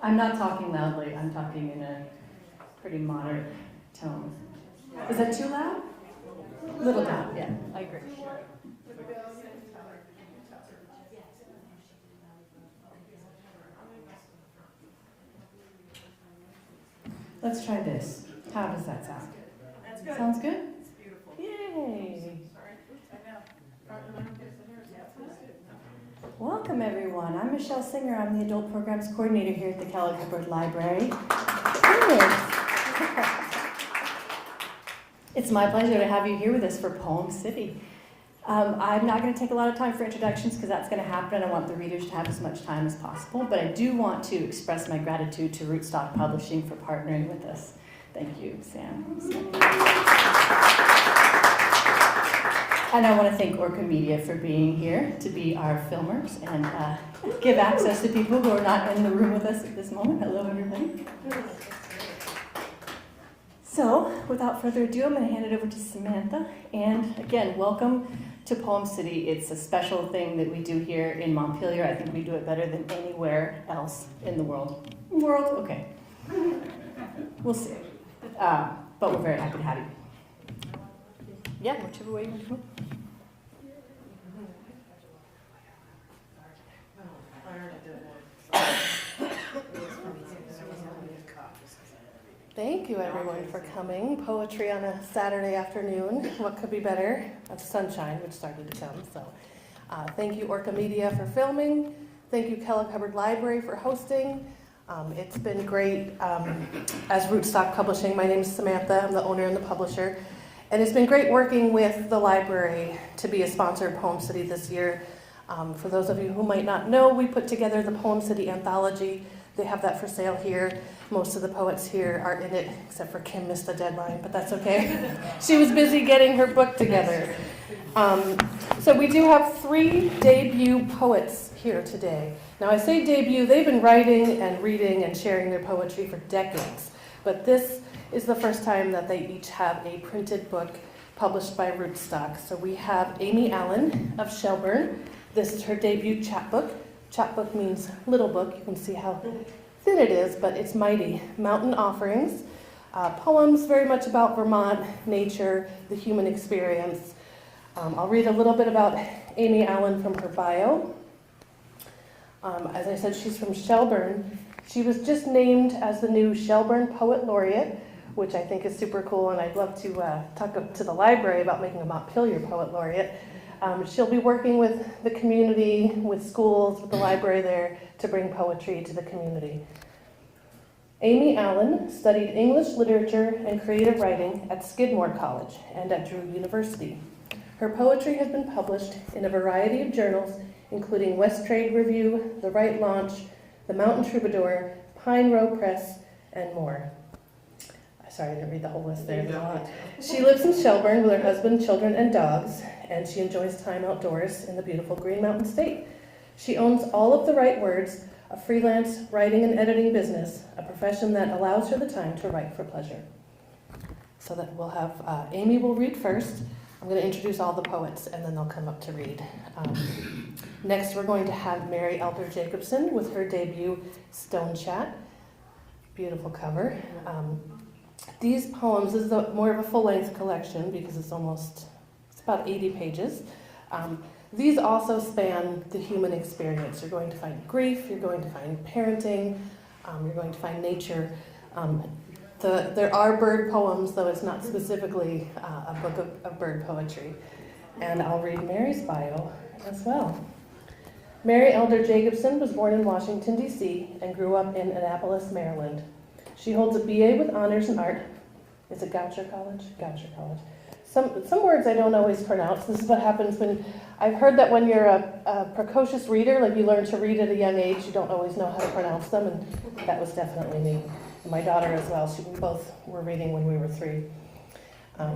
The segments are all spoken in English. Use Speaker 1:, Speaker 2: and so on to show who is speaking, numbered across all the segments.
Speaker 1: I'm not talking loudly, I'm talking in a pretty moderate tone. Is that too loud? Little loud, yeah, I agree. Let's try this. How does that sound?
Speaker 2: That's good.
Speaker 1: Sounds good?
Speaker 2: It's beautiful.
Speaker 1: Yay!
Speaker 2: Sorry, I know.
Speaker 1: Welcome everyone. I'm Michelle Singer. I'm the Adult Programs Coordinator here at the Kellogg Hubbard Library. Thanks. It's my pleasure to have you here with us for PoemCity. I'm not going to take a lot of time for introductions because that's going to happen and I want the readers to have as much time as possible, but I do want to express my gratitude to Rootstock Publishing for partnering with us. Thank you, Sam. And I want to thank Orca Media for being here to be our filmers and give access to people who are not in the room with us at this moment. Hello, everybody. So, without further ado, I'm going to hand it over to Samantha. And again, welcome to PoemCity. It's a special thing that we do here in Montpelier. I think we do it better than anywhere else in the world. Okay. We'll see. But we're very happy to have you. Yeah, whichever way you want to go. Thank you, everyone, for coming. Poetry on a Saturday afternoon. What could be better? Of sunshine, which started to come. So, thank you, Orca Media, for filming. Thank you, Kellogg Hubbard Library, for hosting. It's been great as Rootstock Publishing. My name is Samantha. I'm the owner and the publisher. And it's been great working with the library to be a sponsor of PoemCity this year. For those of you who might not know, we put together the PoemCity anthology. They have that for sale here. Most of the poets here are in it, except for Kim missed the deadline, but that's okay. She was busy getting her book together. So we do have 3 debut poets here today. Now I say debut, they've been writing and reading and sharing their poetry for decades, but this is the first time that they each have a printed book published by Rootstock. So we have Amy Allen of Shelburne. This is her debut chapbook. Chapbook means little book. You can see how thin it is, but it's mighty. Mountain Offerings. Poems very much about Vermont, nature, the human experience. I'll read a little bit about Amy Allen from her bio. As I said, she's from Shelburne. She was just named as the new Shelburne Poet Laureate, which I think is super cool, and I'd love to talk up to the library about making a Montpelier Poet Laureate. She'll be working with the community, with schools, with the library there to bring poetry to the community. Amy Allen studied English literature and creative writing at Skidmore College and at Drew University. Her poetry has been published in a variety of journals, including West Trade Review, The Right Launch, The Mountain Troubadour, Pine Row Press, and more. Sorry, I didn't read the whole list there. There's a lot. She lives in Shelburne with her husband, children, and dogs, and she enjoys time outdoors in the beautiful Green Mountain State. She owns All of the Right Words, a freelance writing and editing business, a profession that allows her the time to write for pleasure. So that we'll have, Amy will read first. I'm going to introduce all the poets, and then they'll come up to read. Next, we're going to have Mary Elder Jacobsen with her debut Stone Chat. Beautiful cover. These poems, this is more of a full-length collection because it's about 80 pages. These also span the human experience. You're going to find grief, you're going to find parenting, you're going to find nature. There are bird poems, though it's not specifically a book of bird poetry. And I'll read Mary's bio as well. Mary Elder Jacobsen was born in Washington, D.C. and grew up in Annapolis, Maryland. She holds a BA with honors in art. Is it Goucher College? Goucher College. Some words I don't always pronounce. This is what happens when, I've heard that when you're a precocious reader, like you learn to read at a young age, you don't always know how to pronounce them, and that was definitely me. And my daughter as well. We both were reading when we were 3.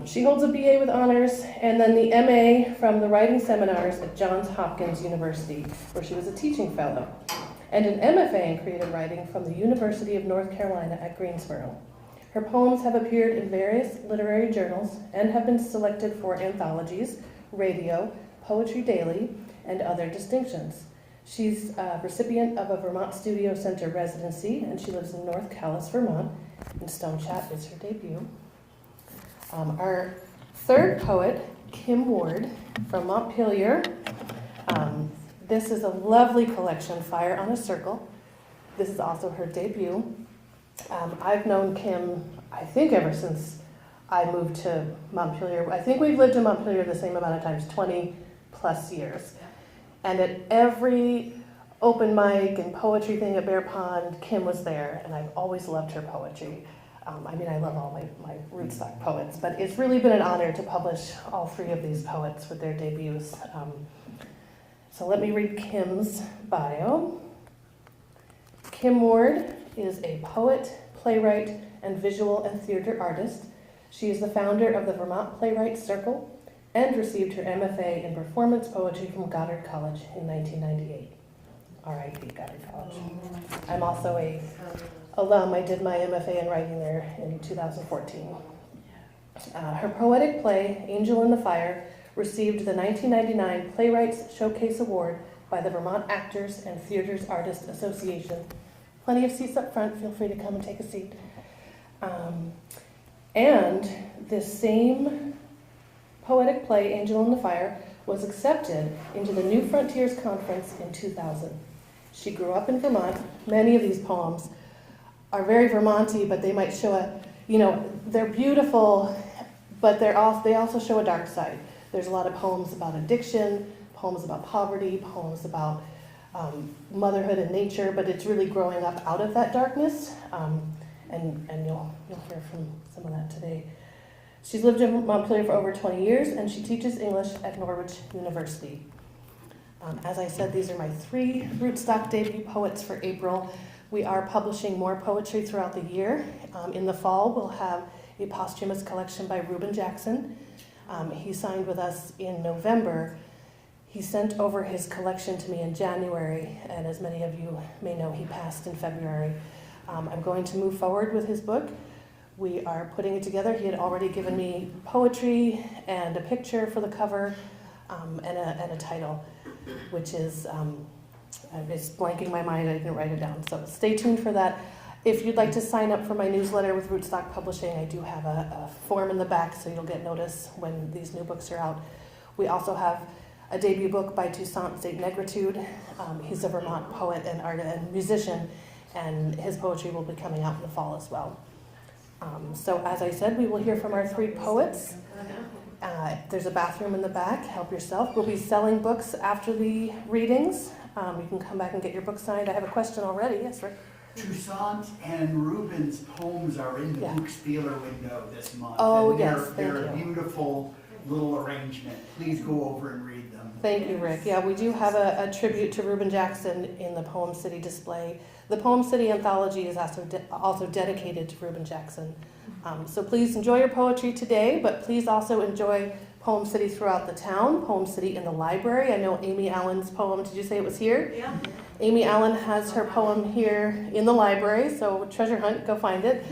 Speaker 1: She holds a BA with honors, and then the MA from the writing seminars at Johns Hopkins University, where she was a teaching fellow, and an MFA in creative writing from the University of North Carolina at Greensboro. Her poems have appeared in various literary journals and have been selected for anthologies, radio, Poetry Daily, and other distinctions. She's a recipient of a Vermont Studio Center residency, and she lives in North Calais, Vermont, and Stone Chat is her debut. Our third poet, Kim Ward, from Montpelier. This is a lovely collection, Fire on a Circle. This is also her debut. I've known Kim, I think, ever since I moved to Montpelier. I think we've lived in Montpelier the same amount of times, 20 plus years. And at every open mic and poetry thing at Bear Pond, Kim was there, and I've always loved her poetry. I love all my Rootstock poets, but it's really been an honor to publish all three of these poets with their debuts. So let me read Kim's bio. Kim Ward is a poet, playwright, and visual and theater artist. She is the founder of the Vermont Playwrights Circle and received her MFA in performance poetry from Goddard College in 1998. R.I.P. Goddard College. I'm also a alum. I did my MFA in writing there in 2014. Her poetic play, Angel in the Fire, received the 1999 Playwrights Showcase Award by the Vermont Actors and Theaters Artists Association. Plenty of seats up front. Feel free to come and take a seat. And this same poetic play, Angel in the Fire, was accepted into the New Frontiers Conference in 2000. She grew up in Vermont. Many of these poems are very Vermont-y, but they might show they're beautiful, but they also show a dark side. There's a lot of poems about addiction, poems about poverty, poems about motherhood and nature, but it's really growing up out of that darkness, and you'll hear from some of that today. She's lived in Montpelier for over 20 years, and she teaches English at Norwich University. As I said, these are my three Rootstock debut poets for April. We are publishing more poetry throughout the year. In the fall, we'll have a posthumous collection by Reuben Jackson. He signed with us in November. He sent over his collection to me in January, and as many of you may know, he passed in February. I'm going to move forward with his book. We are putting it together. He had already given me poetry and a picture for the cover, and a title, which is, it's blanking my mind, I didn't write it down. So stay tuned for that. If you'd like to sign up for my newsletter with Rootstock Publishing, I do have a form in the back, so you'll get notice when these new books are out. We also have a debut book by Toussaint St. Negritude. He's a Vermont poet and artist and musician, and his poetry will be coming out in the fall as well. So as I said, we will hear from our three poets. There's a bathroom in the back, help yourself. We'll be selling books after the readings. You can come back and get your book signed. I have a question already. Yes, Rick?
Speaker 3: Toussaint and Reuben's poems are in the Book Spieler window this month.
Speaker 1: Oh,
Speaker 3: and
Speaker 1: yes,
Speaker 3: they're
Speaker 1: thank
Speaker 3: a
Speaker 1: you.
Speaker 3: beautiful little arrangement. Please go over and read them.
Speaker 1: Thank you, Rick. Yeah, we do have a tribute to Reuben Jackson in the PoemCity display. The PoemCity anthology is also dedicated to Reuben Jackson. So please enjoy your poetry today, but please also enjoy PoemCity throughout the town, PoemCity in the library. I know Amy Allen's poem, did you say it was here?
Speaker 2: Yeah.
Speaker 1: Amy Allen has her poem here in the library, so treasure hunt, go find it.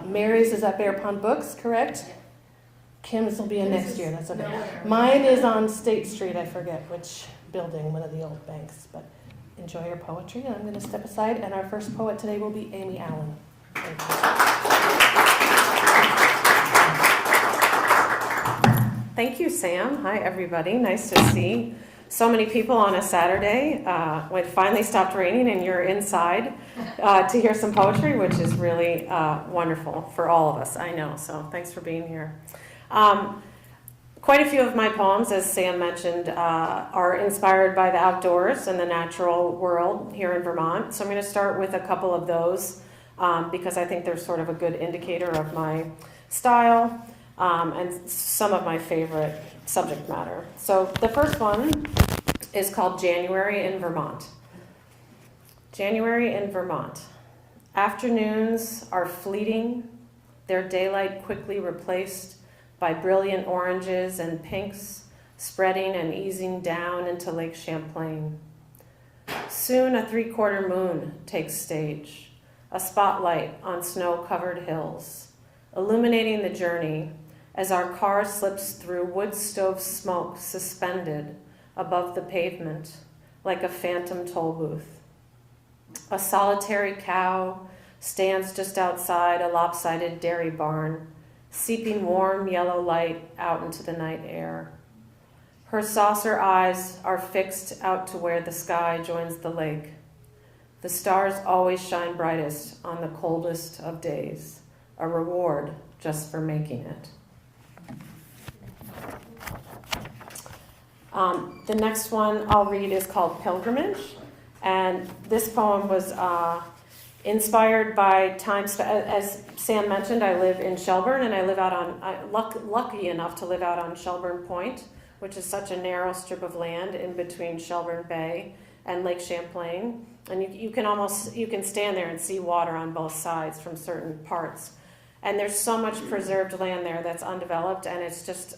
Speaker 1: Mary's is at Bear Pond Books, correct? Kim's will be in next year, that's okay. Mine is on State Street, I forget which building, one of the old banks, but enjoy your poetry, and I'm going to step aside, and our first poet today will be Amy Allen. Thank you.
Speaker 4: Thank you, Sam. Hi, everybody. Nice to see so many people on a Saturday when it finally stopped raining and you're inside to hear some poetry, which is really wonderful for all of us, I know. So thanks for being here. Quite a few of my poems, as Sam mentioned, are inspired by the outdoors and the natural world here in Vermont. So I'm going to start with a couple of those because I think they're sort of a good indicator of my style and some of my favorite subject matter. So the first one is called January in Vermont. January in Vermont. Afternoons are fleeting, their daylight quickly replaced by brilliant oranges and pinks spreading and easing down into Lake Champlain. Soon a three-quarter moon takes stage, a spotlight on snow-covered hills, illuminating the journey as our car slips through wood stove smoke suspended above the pavement, like a phantom toll booth. A solitary cow stands just outside a lopsided dairy barn, seeping warm yellow light out into the night air. Her saucer eyes are fixed out to where the sky joins the lake. The stars always shine brightest on the coldest of days, a reward just for making it. The next one I'll read is called Pilgrimage, and this poem was inspired by times, as Sam mentioned, I live in Shelburne, and I live out on, lucky enough to live out on Shelburne Point, which is such a narrow strip of land in between Shelburne Bay and Lake Champlain. And you can stand there and see water on both sides from certain parts. And there's so much preserved land there that's undeveloped, and it's just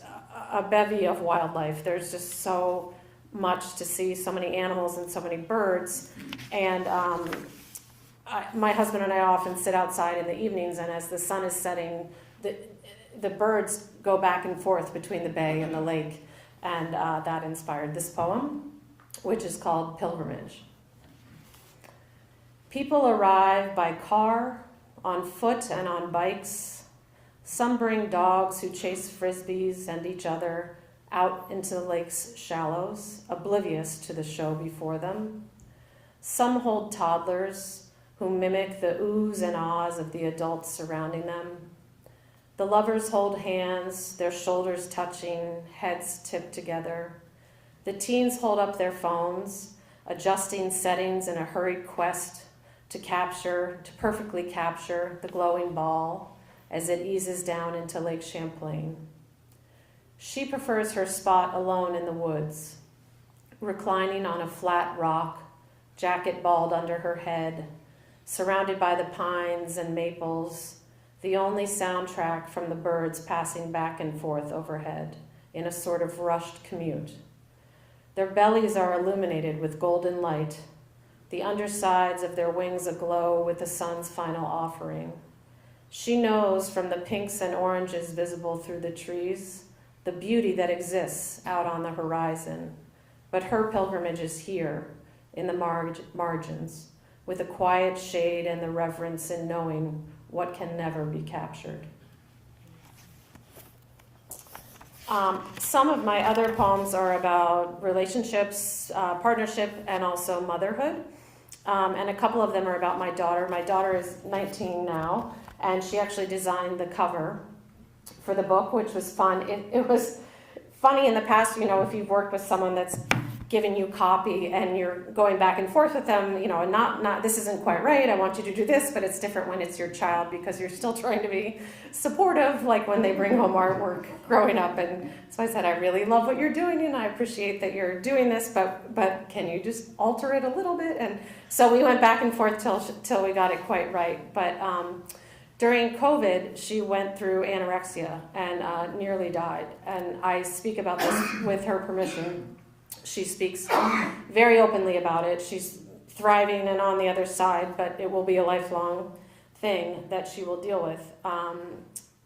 Speaker 4: a bevy of wildlife. There's just so much to see, so many animals and so many birds. And my husband and I often sit outside in the evenings, and as the sun is setting, the birds go back and forth between the bay and the lake. And that inspired this poem, which is called Pilgrimage. People arrive by car, on foot and on bikes. Some bring dogs who chase frisbees and each other out into the lake's shallows, oblivious to the show before them. Some hold toddlers who mimic the oohs and ahs of the adults surrounding them. The lovers hold hands, their shoulders touching, heads tipped together. The teens hold up their phones, adjusting settings in a hurried quest to perfectly capture the glowing ball as it eases down into Lake Champlain. She prefers her spot alone in the woods, reclining on a flat rock, jacket balled under her head, surrounded by the pines and maples, the only soundtrack from the birds passing back and forth overhead in a sort of rushed commute. Their bellies are illuminated with golden light, the undersides of their wings aglow with the sun's final offering. She knows from the pinks and oranges visible through the trees the beauty that exists out on the horizon, but her pilgrimage is here in the margins, with a quiet shade and the reverence in knowing what can never be captured. Some of my other poems are about relationships, partnership, and also motherhood. And a couple of them are about my daughter. My daughter is 19 now, and she actually designed the cover for the book, which was fun. It was funny in the past, if you've worked with someone that's giving you copy and you're going back and forth with them, and not this isn't quite right, I want you to do this, but it's different when it's your child because you're still trying to be supportive, like when they bring home artwork growing up. And so I said, I really love what you're doing and I appreciate that you're doing this, but can you just alter it a little bit? And so we went back and forth till we got it quite right. But during COVID, she went through anorexia and nearly died. And I speak about this with her permission. She speaks very openly about it. She's thriving and on the other side, but it will be a lifelong thing that she will deal with.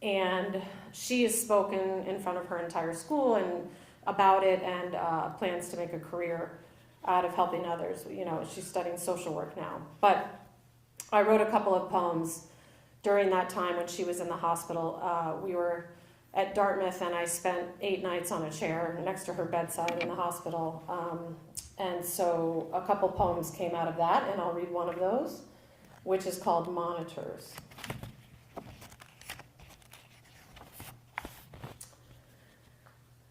Speaker 4: And she has spoken in front of her entire school and about it, and plans to make a career out of helping others. She's studying social work now. But I wrote a couple of poems during that time when she was in the hospital. We were at Dartmouth, and I spent 8 nights on a chair next to her bedside in the hospital. And so a couple poems came out of that, and I'll read one of those, which is called Monitors.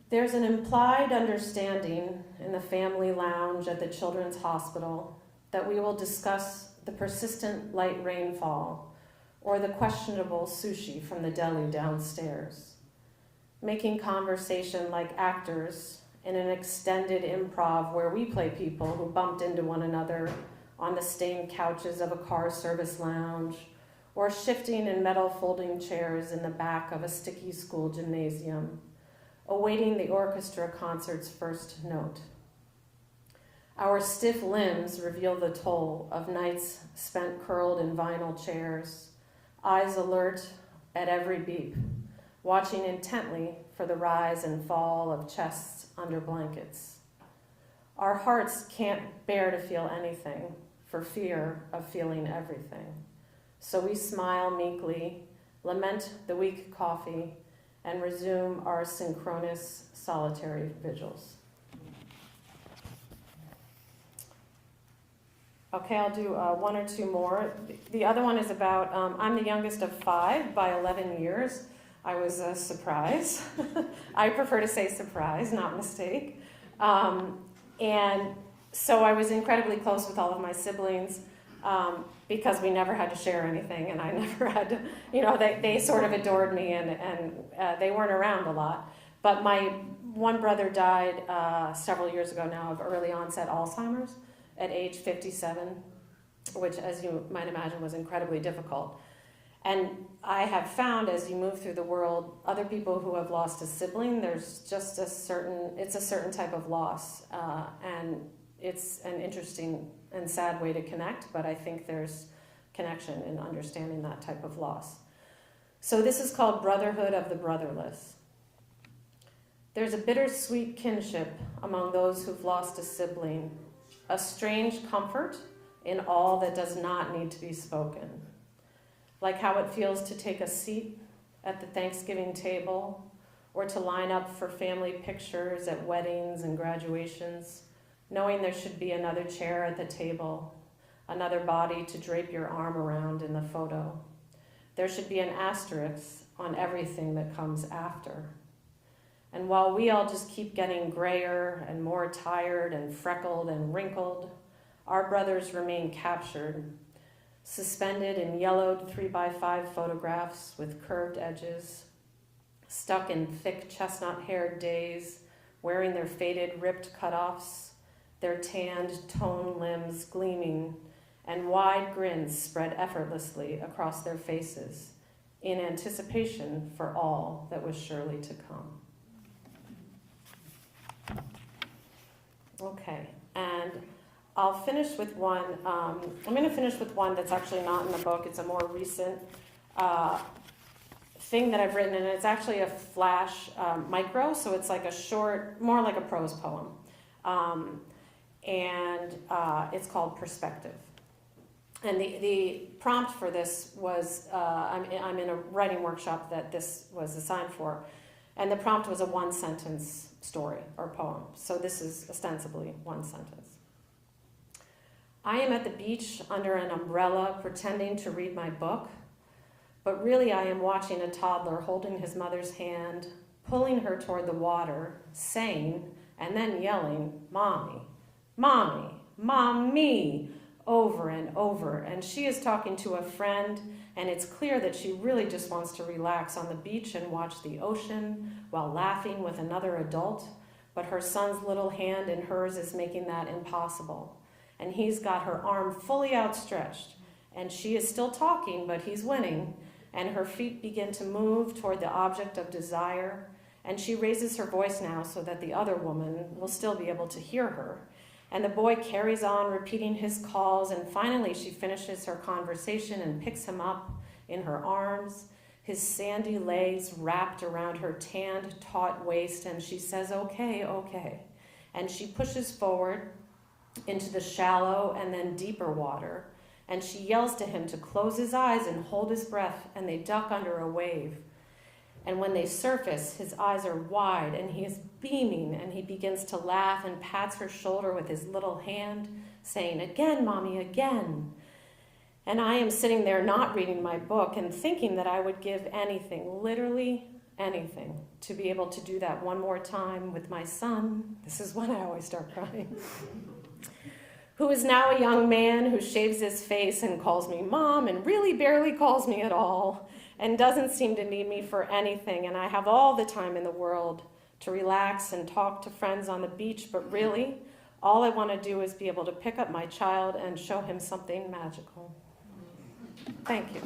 Speaker 4: There's an implied understanding in the family lounge at the Children's Hospital that we will discuss the persistent light rainfall or the questionable sushi from the deli downstairs, making conversation like actors in an extended improv where we play people who bumped into one another on the stained couches of a car service lounge or shifting in metal folding chairs in the back of a sticky school gymnasium, awaiting the orchestra concert's first note. Our stiff limbs reveal the toll of nights spent curled in vinyl chairs, eyes alert at every beep, watching intently for the rise and fall of chests under blankets. Our hearts can't bear to feel anything for fear of feeling everything. So we smile meekly, lament the weak coffee, and resume our synchronous solitary vigils. Okay, I'll do one or two more. The other one is about, I'm the youngest of 5 by 11 years. I was a surprise. I prefer to say surprise, not mistake. And so I was incredibly close with all of my siblings because we never had to share anything, and I never had to, they sort of adored me, and they weren't around a lot. But my one brother died several years ago now of early onset Alzheimer's at age 57, which, as you might imagine, was incredibly difficult. And I have found, as you move through the world, other people who have lost a sibling, there's just it's a certain type of loss. And it's an interesting and sad way to connect, but I think there's connection in understanding that type of loss. So this is called Brotherhood of the Brotherless. There's a bittersweet kinship among those who've lost a sibling, a strange comfort in all that does not need to be spoken. Like how it feels to take a seat at the Thanksgiving table, or to line up for family pictures at weddings and graduations, knowing there should be another chair at the table, another body to drape your arm around in the photo. There should be an asterisk on everything that comes after. And while we all just keep getting grayer and more tired and freckled and wrinkled, our brothers remain captured, suspended in yellowed 3x5 photographs with curved edges, stuck in thick chestnut-haired days, wearing their faded ripped cutoffs, their tanned toned limbs gleaming, and wide grins spread effortlessly across their faces in anticipation for all that was surely to come. Okay, and I'll finish with one. I'm going to finish with one that's actually not in the book. It's a more recent thing that I've written, and it's actually a flash micro, so it's like a short, more like a prose poem. And it's called Perspective. And the prompt for this was, I'm in a writing workshop that this was assigned for, and the prompt was a one-sentence story or poem. So this is ostensibly one sentence. I am at the beach under an umbrella pretending to read my book, but really I am watching a toddler holding his mother's hand, pulling her toward the water, saying, and then yelling, "Mommy, Mommy, Mommy," over and over. And she is talking to a friend, and it's clear that she really just wants to relax on the beach and watch the ocean while laughing with another adult. But her son's little hand in hers is making that impossible. And he's got her arm fully outstretched, and she is still talking, but he's winning. And her feet begin to move toward the object of desire, and she raises her voice now so that the other woman will still be able to hear her. And the boy carries on repeating his calls, and finally she finishes her conversation and picks him up in her arms, his sandy legs wrapped around her tanned, taut waist, and she says, "Okay, okay." And she pushes forward into the shallow and then deeper water, and she yells to him to close his eyes and hold his breath, and they duck under a wave. And when they surface, his eyes are wide, and he is beaming, and he begins to laugh and pats her shoulder with his little hand, saying, "Again, Mommy, again." And I am sitting there not reading my book and thinking that I would give anything, literally anything, to be able to do that one more time with my son. This is when I always start crying. Who is now a young man who shaves his face and calls me Mom and really barely calls me at all and doesn't seem to need me for anything. And I have all the time in the world to relax and talk to friends on the beach, but really, all I want to do is be able to pick up my child and show him something magical. Thank you.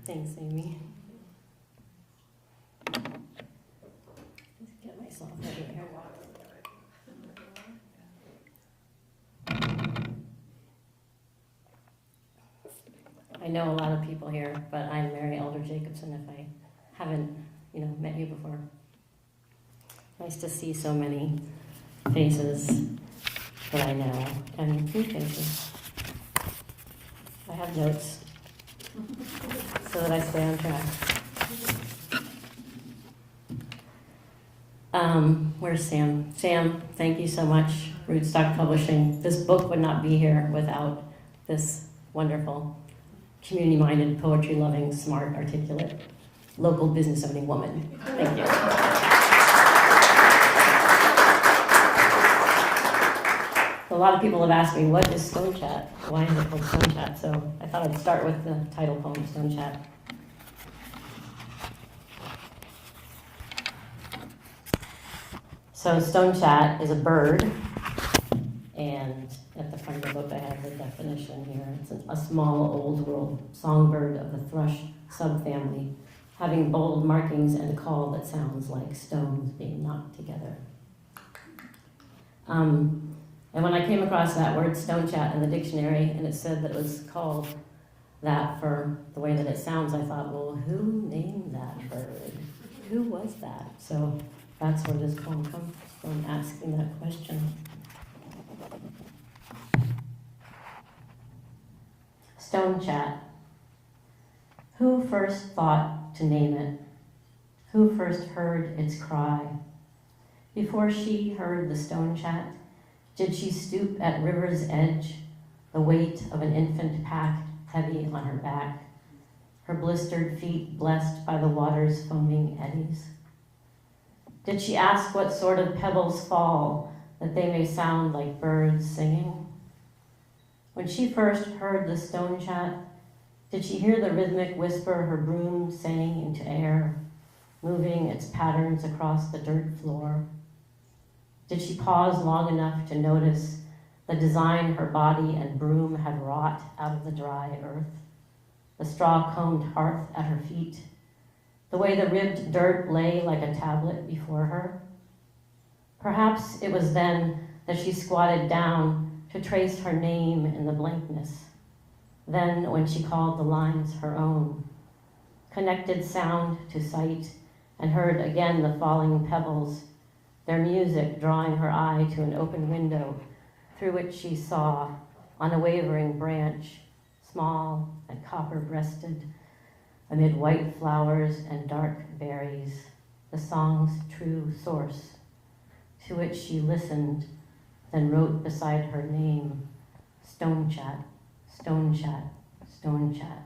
Speaker 4: Thanks, Amy. Let's get myself ready here.
Speaker 5: I know a lot of people here, but I'm Mary Elder Jacobsen if I haven't, met you before. Nice to see so many faces that I know and new faces. I have notes so that I stay on track. Where's Sam? Sam, thank you so much, Rootstock Publishing. This book would not be here without this wonderful, community-minded, poetry-loving, smart, articulate, local business-owning woman. Thank you. A lot of people have asked me, what is Stone Chat? Why is it called Stone Chat? So I thought I'd start with the title poem, Stone Chat. So Stone Chat is a bird, and at the front of the book I have the definition here. It's a small old world songbird of the thrush subfamily, having bold markings and a call that sounds like stones being knocked together. And when I came across that word Stone Chat in the dictionary, and it said that it was called that for the way that it sounds, I thought, well, who named that bird? Who was that? So that's where this poem comes from, asking that question. Stone Chat. Who first thought to name it? Who first heard its cry? Before she heard the Stone Chat, did she stoop at river's edge, the weight of an infant packed heavy on her back, her blistered feet blessed by the water's foaming eddies? Did she ask what sort of pebbles fall, that they may sound like birds singing? When she first heard the Stone Chat, did she hear the rhythmic whisper her broom sang into air, moving its patterns across the dirt floor? Did she pause long enough to notice the design her body and broom had wrought out of the dry earth, the straw-combed hearth at her feet, the way the ribbed dirt lay like a tablet before her? Perhaps it was then that she squatted down to trace her name in the blankness, then when she called the lines her own, connected sound to sight, and heard again the falling pebbles, their music drawing her eye to an open window through which she saw, on a wavering branch, small and copper-breasted, amid white flowers and dark berries, the song's true source, to which she listened, then wrote beside her name, Stone Chat, Stone Chat, Stone Chat.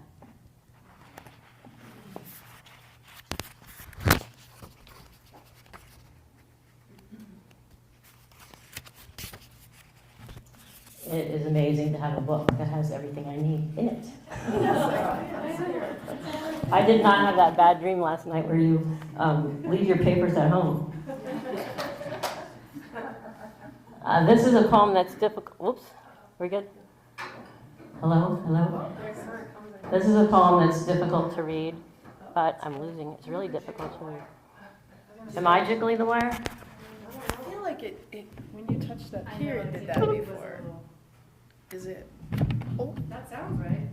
Speaker 5: It is amazing to have a book that has everything I need in it. I did not have that bad dream last night where you leave your papers at home. This is a poem that's difficult. Whoops, we're good? Hello, hello? This is a poem that's difficult to read, but I'm losing it. It's really difficult to read. Am I jiggling the wire?
Speaker 2: I feel like it when you touched that here, it did that before. Is it? Oh, that sounds right.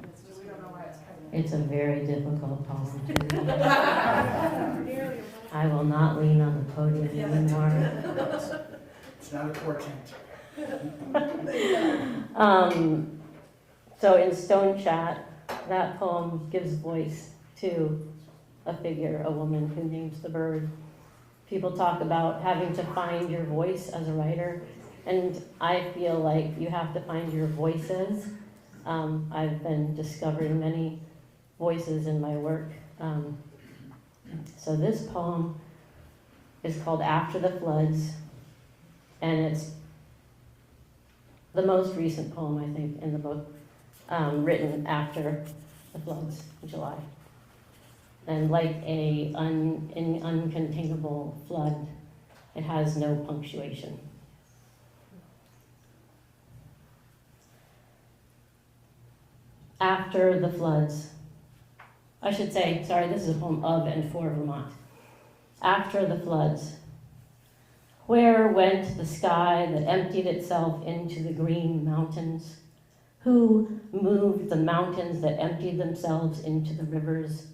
Speaker 2: It's just we don't know why it's coming.
Speaker 5: It's a very difficult poem to read. I will not lean on the podium anymore.
Speaker 3: It's not a portent.
Speaker 5: So in Stone Chat, that poem gives voice to a figure, a woman who names the bird. People talk about having to find your voice as a writer, and I feel like you have to find your voices. I've been discovering many voices in my work. So this poem is called After the Floods, and it's the most recent poem, I think, in the book, written after the floods in July. And like an uncontainable flood, it has no punctuation. After the floods. I should say, sorry, this is a poem of and for Vermont. After the floods. Where went the sky that emptied itself into the green mountains? Who moved the mountains that emptied themselves into the rivers?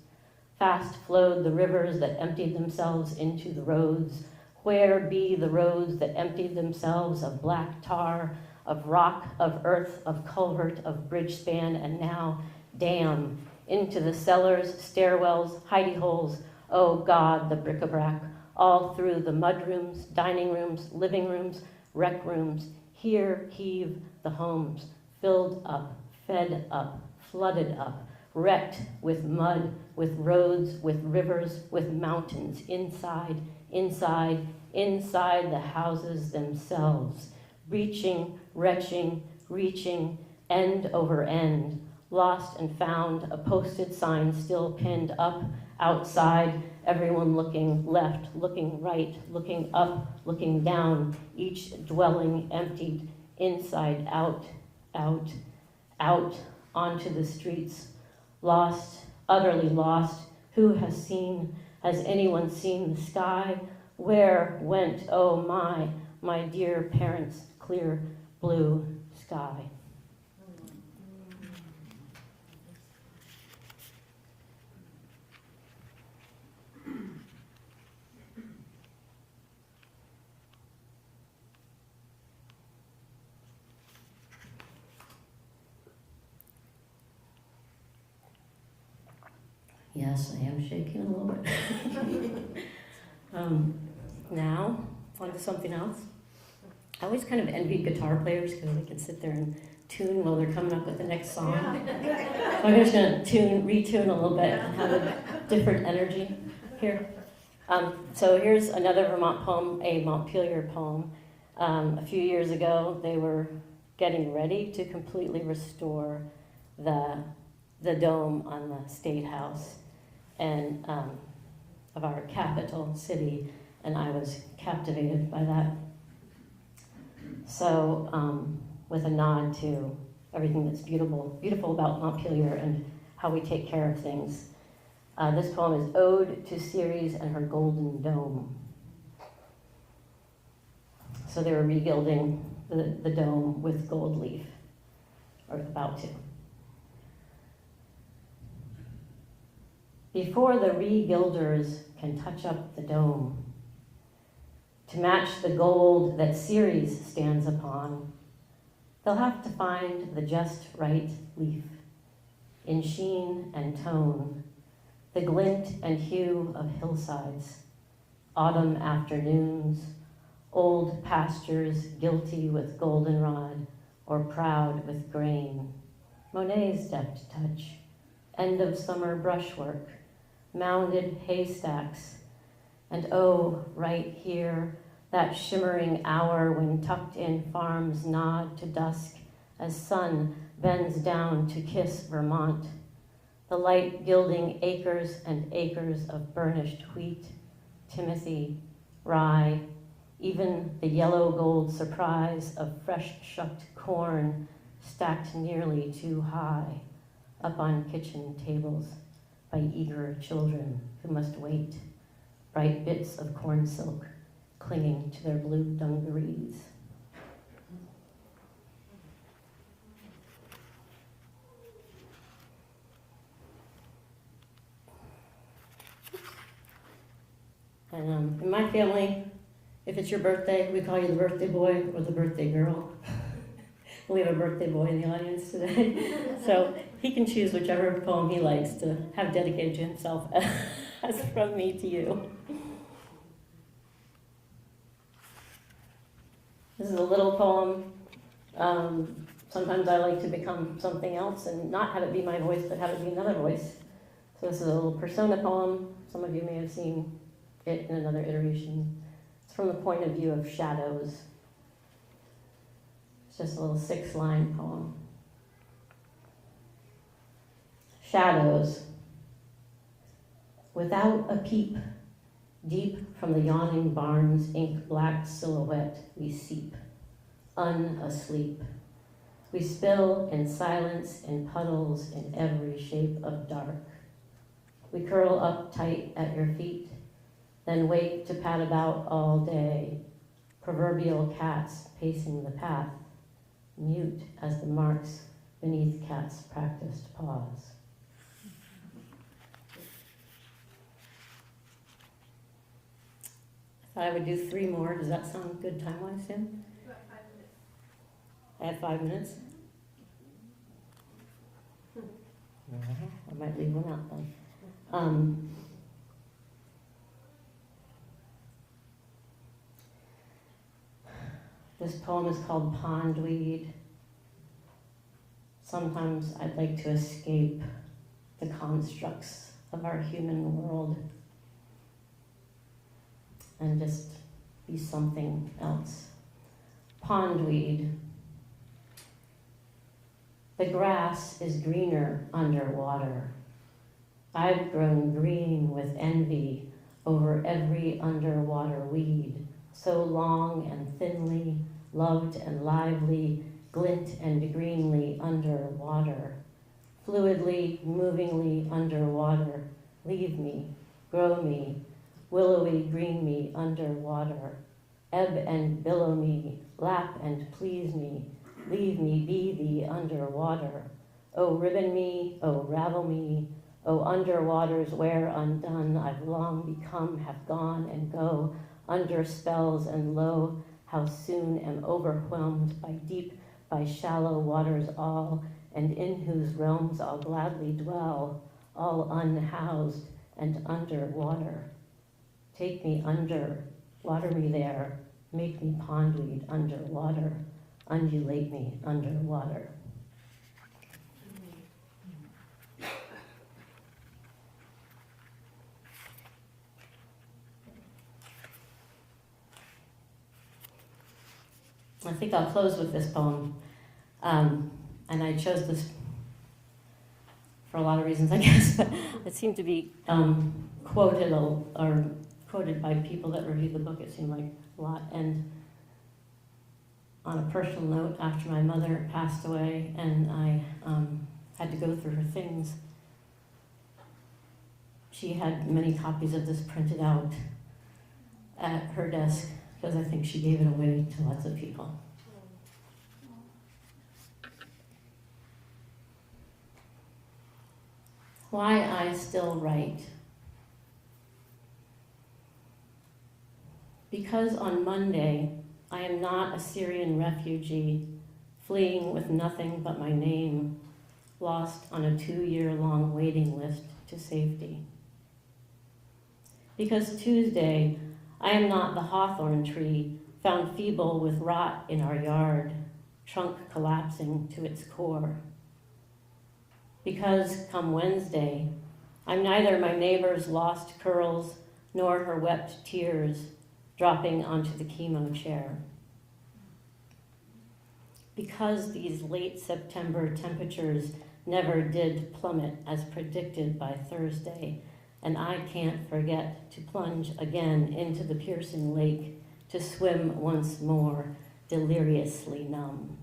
Speaker 5: Fast flowed the rivers that emptied themselves into the roads. Where be the roads that emptied themselves of black tar, of rock, of earth, of culvert, of bridge span, and now dam, into the cellars, stairwells, hidey holes, oh God, the bric-a-brac, all through the mudrooms, dining rooms, living rooms, rec rooms. Here heave the homes, filled up, fed up, flooded up, wrecked with mud, with roads, with rivers, with mountains, inside, inside, inside the houses themselves, reaching, retching, reaching, end over end, lost and found, a posted sign still pinned up, outside, everyone looking left, looking right, looking up, looking down, each dwelling emptied, inside, out, out, out, onto the streets, lost, utterly lost. Who has seen, has anyone seen the sky? Where went, oh my dear parents' clear blue sky? Yes, I am shaking a little bit. Now, on to something else. I always kind of envied guitar players because they can sit there and tune while they're coming up with the next song. So I'm just going to retune a little bit and have a different energy here. So here's another Vermont poem, a Montpelier poem. A few years ago, they were getting ready to completely restore the dome on the State House and of our capital city, and I was captivated by that. So, with a nod to everything that's beautiful about Montpelier and how we take care of things, this poem is Ode to Ceres and Her Golden Dome. So they were regilding the dome with gold leaf, or about to. Before the regilders can touch up the dome, to match the gold that Ceres stands upon, they'll have to find the just right leaf, in sheen and tone, the glint and hue of hillsides, autumn afternoons, old pastures guilty with goldenrod or proud with grain, Monet's deft touch, end of summer brushwork, mounded haystacks, and oh, right here, that shimmering hour when tucked in farms nod to dusk as sun bends down to kiss Vermont, the light gilding acres and acres of burnished wheat, timothy, rye, even the yellow gold surprise of fresh shucked corn stacked nearly too high up on kitchen tables by eager children who must wait, bright bits of corn silk clinging to their blue dungarees. And in my family, if it's your birthday, we call you the birthday boy or the birthday girl. We have a birthday boy in the audience today. So he can choose whichever poem he likes to have dedicated to himself as from me to you. This is a little poem. Sometimes I like to become something else and not have it be my voice, but have it be another voice. So this is a little persona poem. Some of you may have seen it in another iteration. It's from the point of view of shadows. It's just a little 6-line poem. Shadows. Without a peep, deep from the yawning barn's ink-black silhouette, we seep, unasleep. We spill in silence in puddles in every shape of dark. We curl up tight at your feet, then wait to pad about all day, proverbial cats pacing the path, mute as the marks beneath cat's practiced paws. I thought I would do 3 more. Does that sound good time-wise, Sam?
Speaker 2: About 5 minutes.
Speaker 5: I have 5 minutes? I might leave one out then. This poem is called Pondweed. Sometimes I'd like to escape the constructs of our human world and just be something else. Pondweed. The grass is greener underwater. I've grown green with envy over every underwater weed, so long and thinly, loved and lively, glint and greenly underwater. Fluidly, movingly underwater, leave me, grow me, willowy green me underwater. Ebb and billow me, lap and please me, leave me be thee underwater. Oh, ribbon me, oh, ravel me, oh, underwaters where undone I've long become, have gone and go, under spells and lo, how soon am overwhelmed by deep, by shallow waters all, and in whose realms I'll gladly dwell, all unhoused and underwater. Take me under, water me there, make me pondweed underwater, undulate me underwater. I think I'll close with this poem. And I chose this for a lot of reasons, I guess, but it seemed to be quoted or quoted by people that reviewed the book, it seemed like a lot. And on a personal note, after my mother passed away and I had to go through her things, she had many copies of this printed out at her desk because I think she gave it away to lots of people. Why I still write. Because on Monday, I am not a Syrian refugee, fleeing with nothing but my name, lost on a 2-year-long waiting list to safety. Because Tuesday, I am not the hawthorn tree, found feeble with rot in our yard, trunk collapsing to its core. Because come Wednesday, I'm neither my neighbor's lost curls nor her wept tears dropping onto the chemo chair. Because these late September temperatures never did plummet as predicted by Thursday, and I can't forget to plunge again into the piercing lake to swim once more, deliriously numb.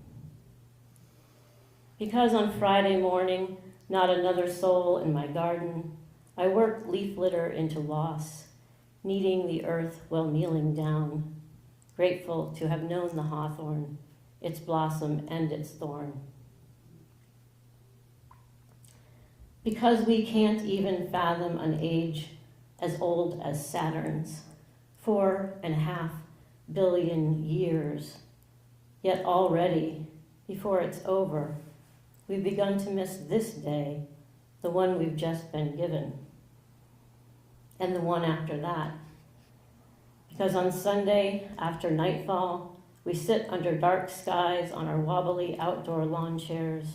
Speaker 5: Because on Friday morning, not another soul in my garden, I worked leaf litter into loss, kneading the earth while kneeling down, grateful to have known the hawthorn, its blossom and its thorn. Because we can't even fathom an age as old as Saturn's, 4.5 billion years, yet already, before it's over, we've begun to miss this day, the one we've just been given, and the one after that. Because on Sunday, after nightfall, we sit under dark skies on our wobbly outdoor lawn chairs,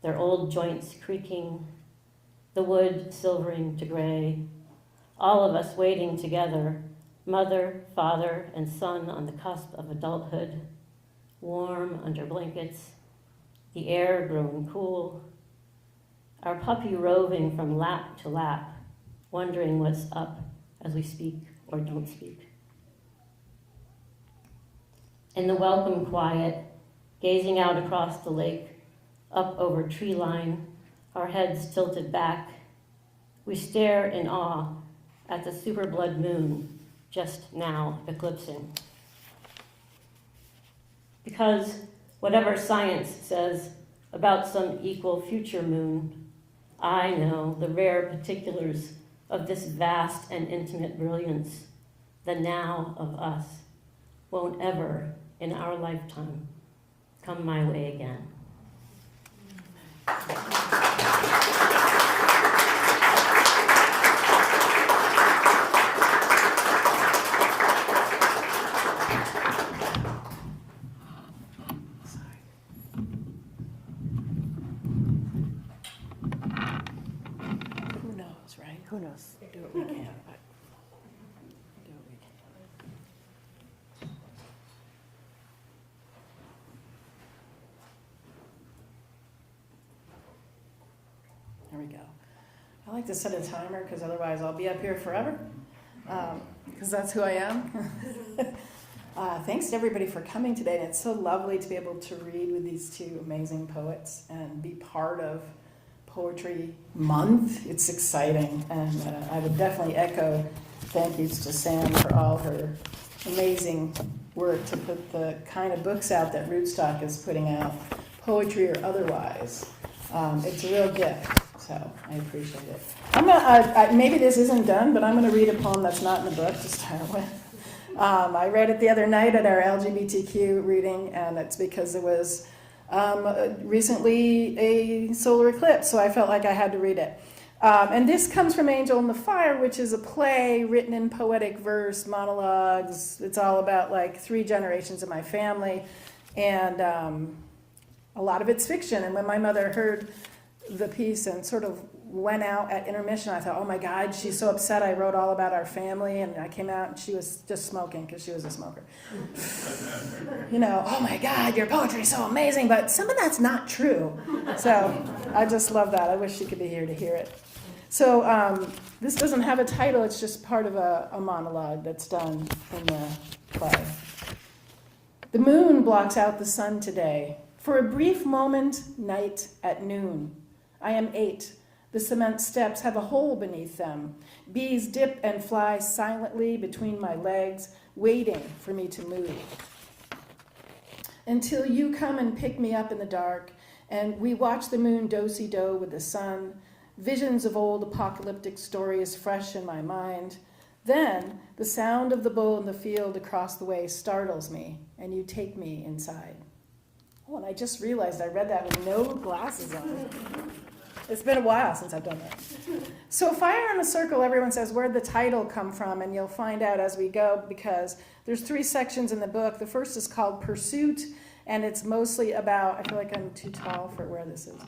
Speaker 5: their old joints creaking, the wood silvering to gray, all of us waiting together, mother, father, and son on the cusp of adulthood, warm under blankets, the air growing cool, our puppy roving from lap to lap, wondering what's up as we speak or don't speak. In the welcome quiet, gazing out across the lake, up over tree line, our heads tilted back, we stare in awe at the super blood moon just now eclipsing. Because whatever science says, about some equal future moon. I know the rare particulars of this vast and intimate brilliance. The now of us won't ever, in our lifetime, come my way again.
Speaker 2: Who knows, right? Who knows? Do what we can, but do what we can. There we go. I like to set a timer because otherwise I'll be up here forever, because that's who I am. Thanks to everybody for coming today. And it's so lovely to be able to read with these two amazing poets and be part of Poetry Month. It's exciting, and I would definitely echo thank yous to Sam for all her amazing work to put the kind of books out that Rootstock is putting out, poetry or otherwise. It's a real gift, so I appreciate it. Maybe this isn't done, but I'm going to read a poem that's not in the book to start with. I read it the other night at our LGBTQ reading, and it's because it was recently a solar eclipse, so I felt like I had to read it. And this comes from Angel in the Fire, which is a play written in poetic verse, monologues. It's all about like 3 generations of my family, and a lot of it's fiction. And when my mother heard the piece and sort of went out at intermission, I thought, oh my God, she's so upset I wrote all about our family. And I came out and she was just smoking because she was a smoker. You know, oh my God, your poetry is so amazing, but some of that's not true. So I just love that. I wish she could be here to hear it. So this doesn't have a title, it's just part of a monologue that's done in the play. The moon blocks out the sun today. For a brief moment, night at noon. I am 8. The cement steps have a hole beneath them. Bees dip and fly silently between my legs, waiting for me to move. Until you come and pick me up in the dark, and we watch the moon do-si-do with the sun. Visions of old apocalyptic stories fresh in my mind. Then the sound of the bull in the field across the way startles me, and you take me inside. Oh, and I just realized I read that with no glasses on. It's been a while since I've done that. So Fire in a Circle, everyone says, where'd the title come from? And you'll find out as we go, because there's 3 sections in the book. The first is called Pursuit, and it's mostly about, I feel like I'm too tall for where this is.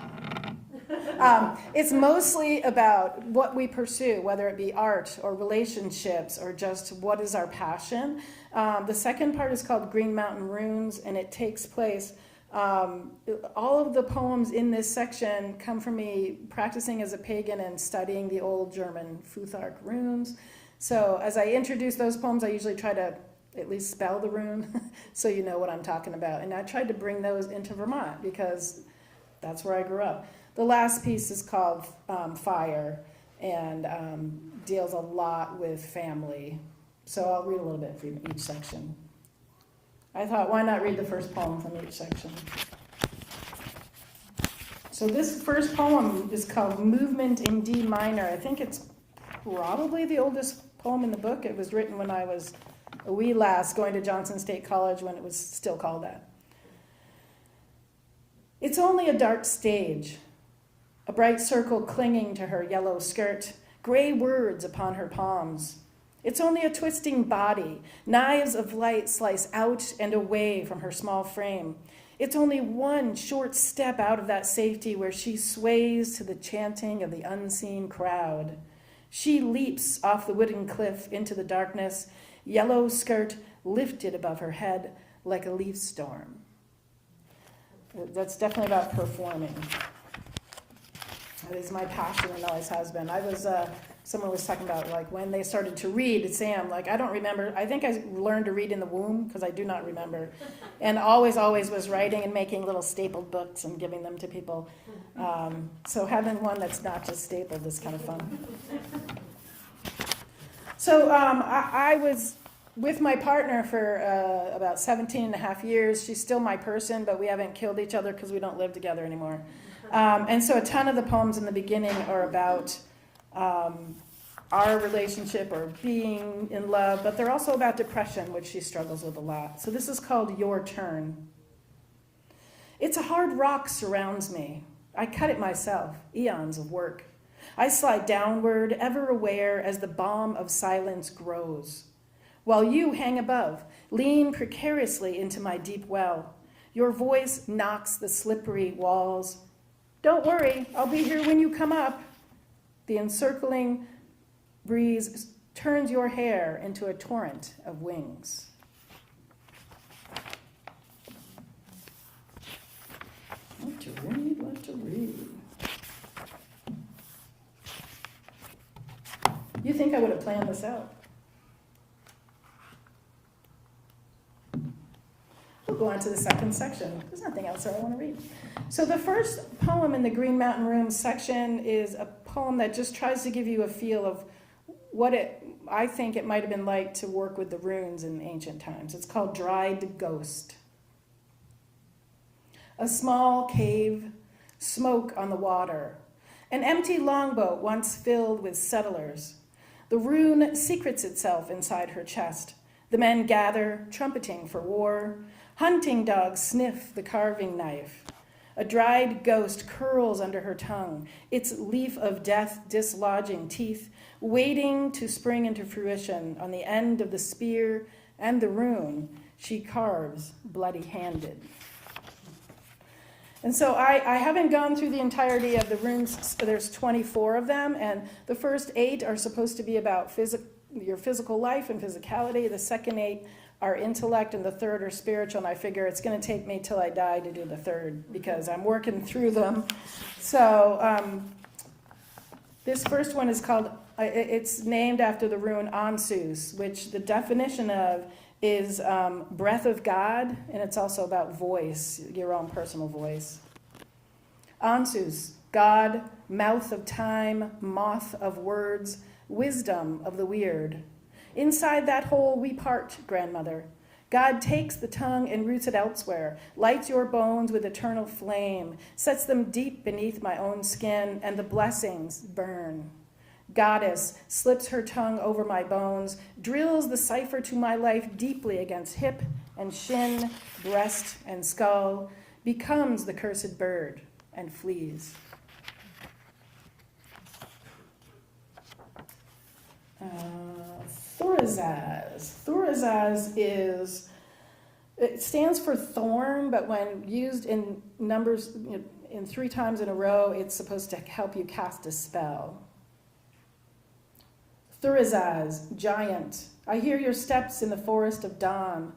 Speaker 2: It's mostly about what we pursue, whether it be art or relationships or just what is our passion. The second part is called Green Mountain Runes, and it takes place all of the poems in this section come from me practicing as a pagan and studying the old German Futhark runes. So as I introduce those poems, I usually try to at least spell the rune so you know what I'm talking about. And I tried to bring those into Vermont because that's where I grew up. The last piece is called Fire and deals a lot with family. So I'll read a little bit from each section. I thought, why not read the first poem from each section? So this first poem is called Movement in D Minor. I think it's probably the oldest poem in the book. It was written when I was a wee lass going to Johnson State College when it was still called that. It's only a dark stage, a bright circle clinging to her yellow skirt, gray words upon her palms. It's only a twisting body. Knives of light slice out and away from her small frame. It's only one short step out of that safety where she sways to the chanting of the unseen crowd. She leaps off the wooden cliff into the darkness, yellow skirt lifted above her head like a leaf storm. That's definitely about performing. That is my passion and always has been. Someone was talking about like when they started to read, Sam, like I don't remember. I think I learned to read in the womb because I do not remember. And always was writing and making little stapled books and giving them to people. So having one that's not just stapled is kind of fun. So I was with my partner for about 17 and a half years. She's still my person, but we haven't killed each other because we don't live together anymore. And so a ton of the poems in the beginning are about our relationship or being in love, but they're also about depression, which she struggles with a lot. So this is called Your Turn. It's a hard rock surrounds me. I cut it myself, eons of work. I slide downward, ever aware as the balm of silence grows. While you hang above, lean precariously into my deep well. Your voice knocks the slippery walls. Don't worry, I'll be here when you come up. The encircling breeze turns your hair into a torrent of wings. What to read, what to read. You think I would have planned this out? We'll go on to the second section. There's nothing else that I want to read. So the first poem in the Green Mountain Room section is a poem that just tries to give you a feel of what I think it might have been like to work with the runes in ancient times. It's called Dried Ghost. A small cave, smoke on the water. An empty longboat once filled with settlers. The rune secrets itself inside her chest. The men gather, trumpeting for war. Hunting dogs sniff the carving knife. A dried ghost curls under her tongue, its leaf of death dislodging teeth, waiting to spring into fruition on the end of the spear and the rune she carves bloody-handed. And so I haven't gone through the entirety of the runes. There's 24 of them, and the first 8 are supposed to be about your physical life and physicality. The second 8 are intellect, and the third are spiritual, and I figure it's going to take me till I die to do the third because I'm working through them. So this first one is called, it's named after the rune Ansus, which the definition of is breath of God, and it's also about voice, your own personal voice. Ansus, God, mouth of time, moth of words, wisdom of the weird. Inside that hole we part, grandmother. God takes the tongue and roots it elsewhere, lights your bones with eternal flame, sets them deep beneath my own skin, and the blessings burn. Goddess slips her tongue over my bones, drills the cipher to my life deeply against hip and shin, breast and skull, becomes the cursed bird and flees. Thurizaz. Thurizaz it stands for thorn, but when used in numbers, in 3 times in a row, it's supposed to help you cast a spell. Thurizaz, giant, I hear your steps in the forest of dawn.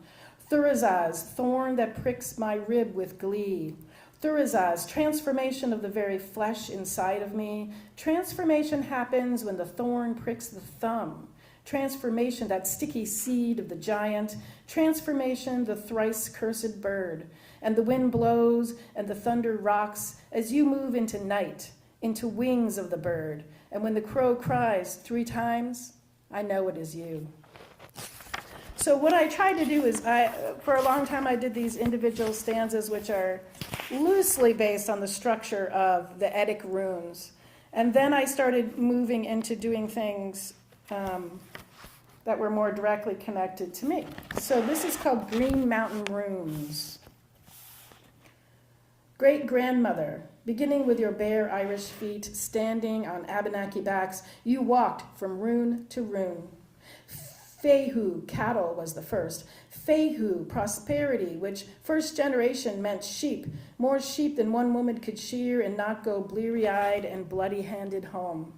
Speaker 2: Thurizaz, thorn that pricks my rib with glee. Thurizaz, transformation of the very flesh inside of me. Transformation happens when the thorn pricks the thumb. Transformation, that sticky seed of the giant. Transformation, the thrice cursed bird. And the wind blows and the thunder rocks as you move into night, into wings of the bird. And when the crow cries 3 times, I know it is you. So what I tried to do is, for a long time I did these individual stanzas which are loosely based on the structure of the Eddie runes. And then I started moving into doing things that were more directly connected to me. So this is called Green Mountain Runes. Great grandmother, beginning with your bare Irish feet, standing on Abenaki backs, you walked from rune to rune. Fehu, cattle was the first. Fehu, prosperity, which first generation meant sheep, more sheep than one woman could shear and not go bleary-eyed and bloody-handed home.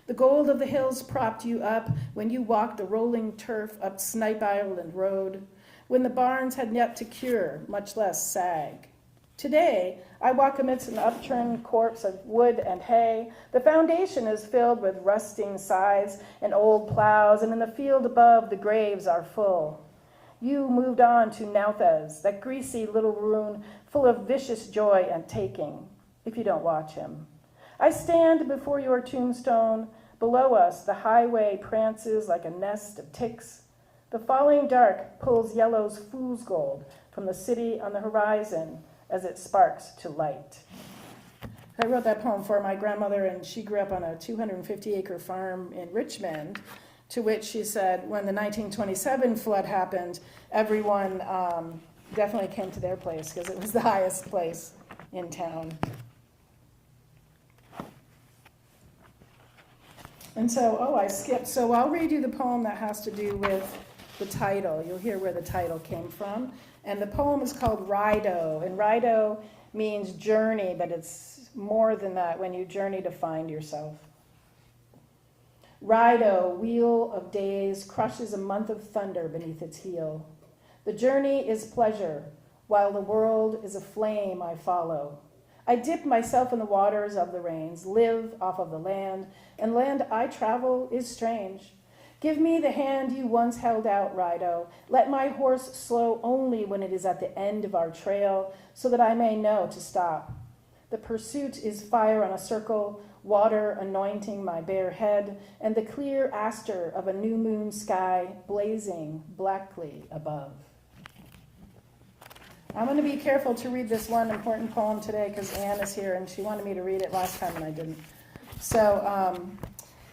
Speaker 2: The gold of the hills propped you up when you walked the rolling turf up Snipe Island Road, when the barns had yet to cure, much less sag. Today, I walk amidst an upturned corpse of wood and hay. The foundation is filled with rusting scythes and old plows, and in the field above, the graves are full. You moved on to Nauthez, that greasy little rune full of vicious joy and taking, if you don't watch him. I stand before your tombstone. Below us, the highway prances like a nest of ticks. The falling dark pulls yellow's fool's gold from the city on the horizon as it sparks to light. I wrote that poem for my grandmother, and she grew up on a 250-acre farm in Richmond, to which she said when the 1927 flood happened, everyone definitely came to their place because it was the highest place in town. And so, I skipped. So I'll read you the poem that has to do with the title. You'll hear where the title came from. And the poem is called Rido. And Rido means journey, but it's more than that when you journey to find yourself. Rido, wheel of days, crushes a month of thunder beneath its heel. The journey is pleasure, while the world is a flame I follow. I dip myself in the waters of the rains, live off of the land, and land I travel is strange. Give me the hand you once held out, Rido. Let my horse slow only when it is at the end of our trail, so that I may know to stop. The pursuit is fire on a circle, water anointing my bare head, and the clear aster of a new moon sky blazing blackly above. I'm going to be careful to read this one important poem today because Anne is here and she wanted me to read it last time and I didn't. So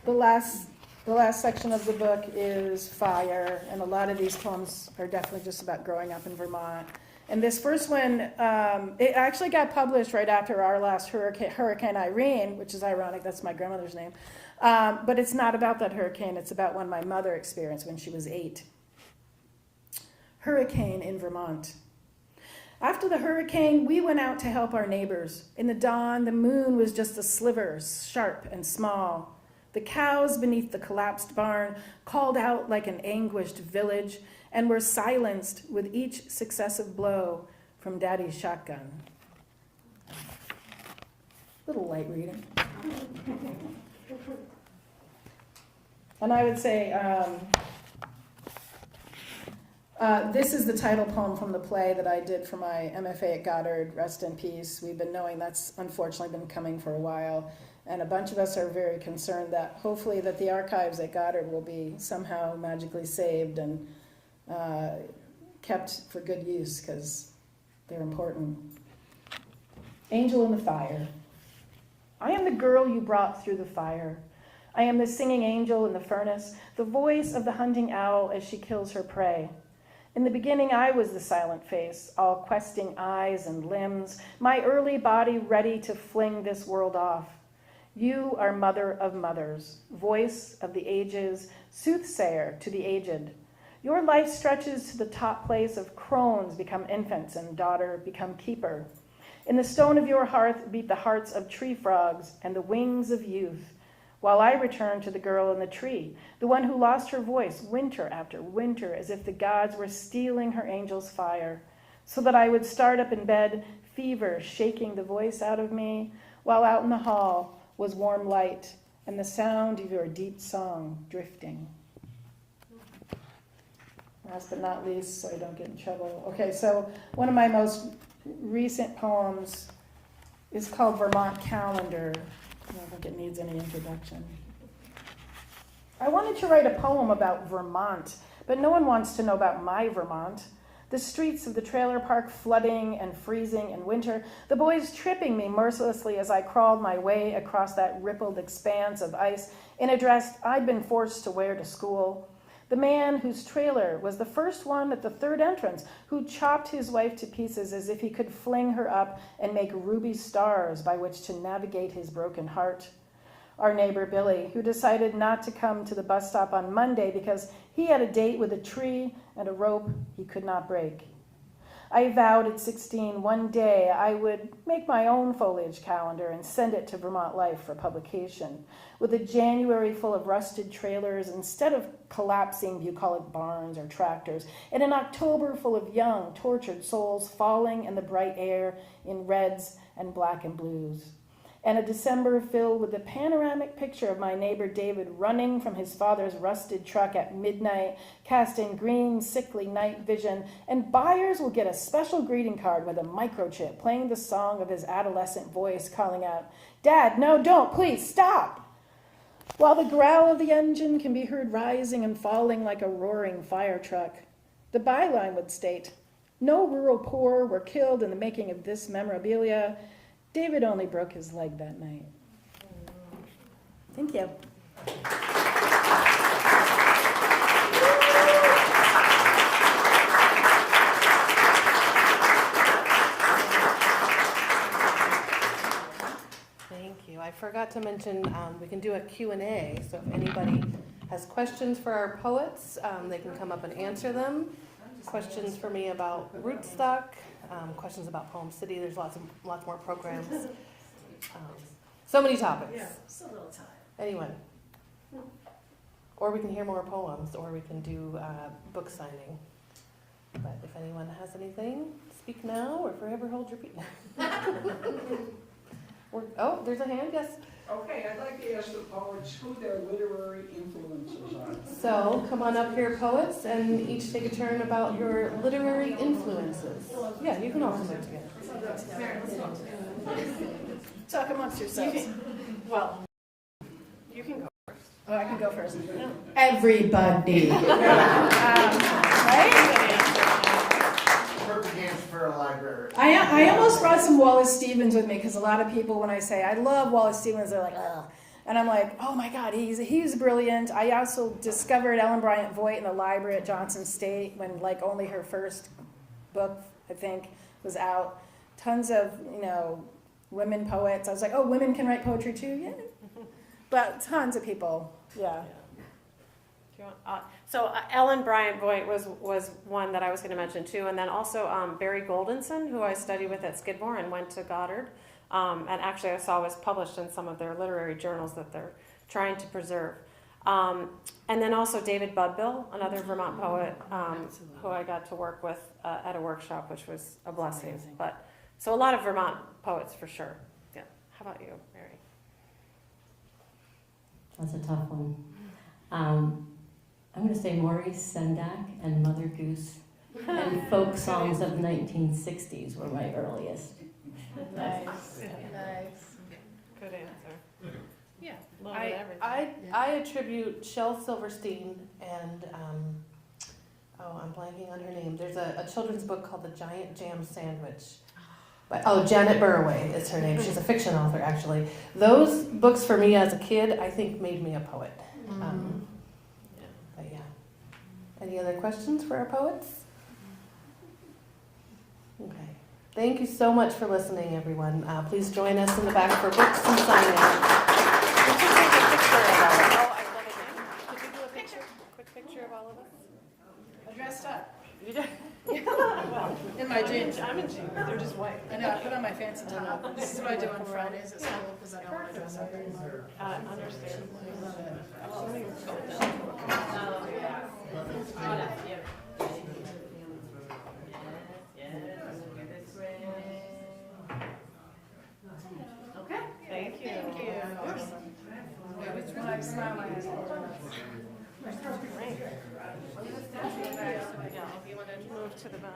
Speaker 2: the last section of the book is fire, and a lot of these poems are definitely just about growing up in Vermont. And this first one, it actually got published right after our last Hurricane Irene, which is ironic, that's my grandmother's name. But it's not about that hurricane, it's about one my mother experienced when she was 8. Hurricane in Vermont. After the hurricane, we went out to help our neighbors. In the dawn, the moon was just a sliver, sharp and small. The cows beneath the collapsed barn called out like an anguished village and were silenced with each successive blow from Daddy's shotgun. Little light reading. And I would say, this is the title poem from the play that I did for my MFA at Goddard, Rest in Peace. We've been knowing that's unfortunately been coming for a while. And a bunch of us are very concerned that hopefully that the archives at Goddard will be somehow magically saved and kept for good use because they're important. Angel in the Fire. I am the girl you brought through the fire. I am the singing angel in the furnace, the voice of the hunting owl as she kills her prey. In the beginning, I was the silent face, all questing eyes and limbs, my early body ready to fling this world off. You are mother of mothers, voice of the ages, soothsayer to the aged. Your life stretches to the top place of crones become infants and daughter become keeper. In the stone of your hearth beat the hearts of tree frogs and the wings of youth, while I return to the girl in the tree, the one who lost her voice winter after winter as if the gods were stealing her angel's fire, so that I would start up in bed, fever shaking the voice out of me, while out in the hall was warm light and the sound of your deep song drifting. Last but not least, so I don't get in trouble. Okay, so one of my most recent poems is called Vermont Calendar. I don't think it needs any introduction. I wanted to write a poem about Vermont, but no one wants to know about my Vermont. The streets of the trailer park flooding and freezing in winter, the boys tripping me mercilessly as I crawled my way across that rippled expanse of ice in a dress I'd been forced to wear to school. The man whose trailer was the first one at the third entrance, who chopped his wife to pieces as if he could fling her up and make ruby stars by which to navigate his broken heart. Our neighbor Billy, who decided not to come to the bus stop on Monday because he had a date with a tree and a rope he could not break. I vowed at 16 one day I would make my own foliage calendar and send it to Vermont Life for publication, with a January full of rusted trailers instead of collapsing bucolic barns or tractors, and an October full of young, tortured souls falling in the bright air in reds and black and blues. And a December filled with the panoramic picture of my neighbor David running from his father's rusted truck at midnight, casting green, sickly night vision, and buyers will get a special greeting card with a microchip playing the song of his adolescent voice calling out, "Dad, no, don't, please, stop!" While the growl of the engine can be heard rising and falling like a roaring fire truck, the byline would state, "No rural poor were killed in the making of this memorabilia. David only broke his leg that night." Thank you.
Speaker 1: Thank you. I forgot to mention, we can do a Q&A, so if anybody has questions for our poets, they can come up and answer them. Questions for me about Rootstock, questions about PoemCity. There's lots more programs. So many topics.
Speaker 2: Yeah, just a little time.
Speaker 1: Anyone? Or we can hear more poems, or we can do book signing. But if anyone has anything, speak now or forever hold your peace. Oh, there's a hand, yes.
Speaker 6: Okay, I'd like to ask the poets who their literary influences are.
Speaker 1: So come on up here, poets, and each take a turn about your literary influences. Yeah, you can also sit together.
Speaker 2: Talk amongst yourselves.
Speaker 4: Well, you can go.
Speaker 2: Oh, I can go first.
Speaker 7: Everybody.
Speaker 2: Right?
Speaker 3: Perfect answer for a library.
Speaker 2: I almost brought some Wallace Stevens with me because a lot of people, when I say I love Wallace Stevens, they're like, ugh. And I'm like, oh my God, he's brilliant. I also discovered Ellen Bryant Voigt in the library at Johnson State when like only her first book, I think, was out. Tons of, women poets. I was like, oh, women can write poetry too? Yeah. But tons of people, yeah.
Speaker 4: So Ellen Bryant Voigt was one that I was going to mention too, and then also Barry Goldenson, who I studied with at Skidmore and went to Goddard, and actually I saw was published in some of their literary journals that they're trying to preserve. And then also David Budbill, another Vermont poet who I got to work with at a workshop, which was a blessing. But so a lot of Vermont poets for sure. Yeah. How about you, Mary?
Speaker 5: That's a tough one. I'm going to say Maurice Sendak and Mother Goose and folk songs of the 1960s were my earliest.
Speaker 2: Nice.
Speaker 4: Good answer.
Speaker 1: Yeah.
Speaker 4: Love everything.
Speaker 1: I attribute Shel Silverstein and I'm blanking on her name. There's a children's book called The Giant Jam Sandwich. But Janet Burraway is her name. She's a fiction author, actually. Those books for me as a kid, I think, made me a poet. But yeah. Any other questions for our poets? Okay. Thank you so much for listening, everyone. Please join us in the back for books and signing. Could you take a picture of all of us? Oh, I love it. Could you do a quick picture of all of us?
Speaker 2: I dressed up.
Speaker 1: You did?
Speaker 2: In my jeans.
Speaker 1: I'm in jeans. They're just white.
Speaker 2: I know, I put on my fancy top. This is what I do on Fridays at school because I don't want to dress up anymore.
Speaker 1: Understand.
Speaker 4: Okay. Thank you.
Speaker 2: Which one I smile my eyes
Speaker 4: Great. Yeah, if you want to move to the back.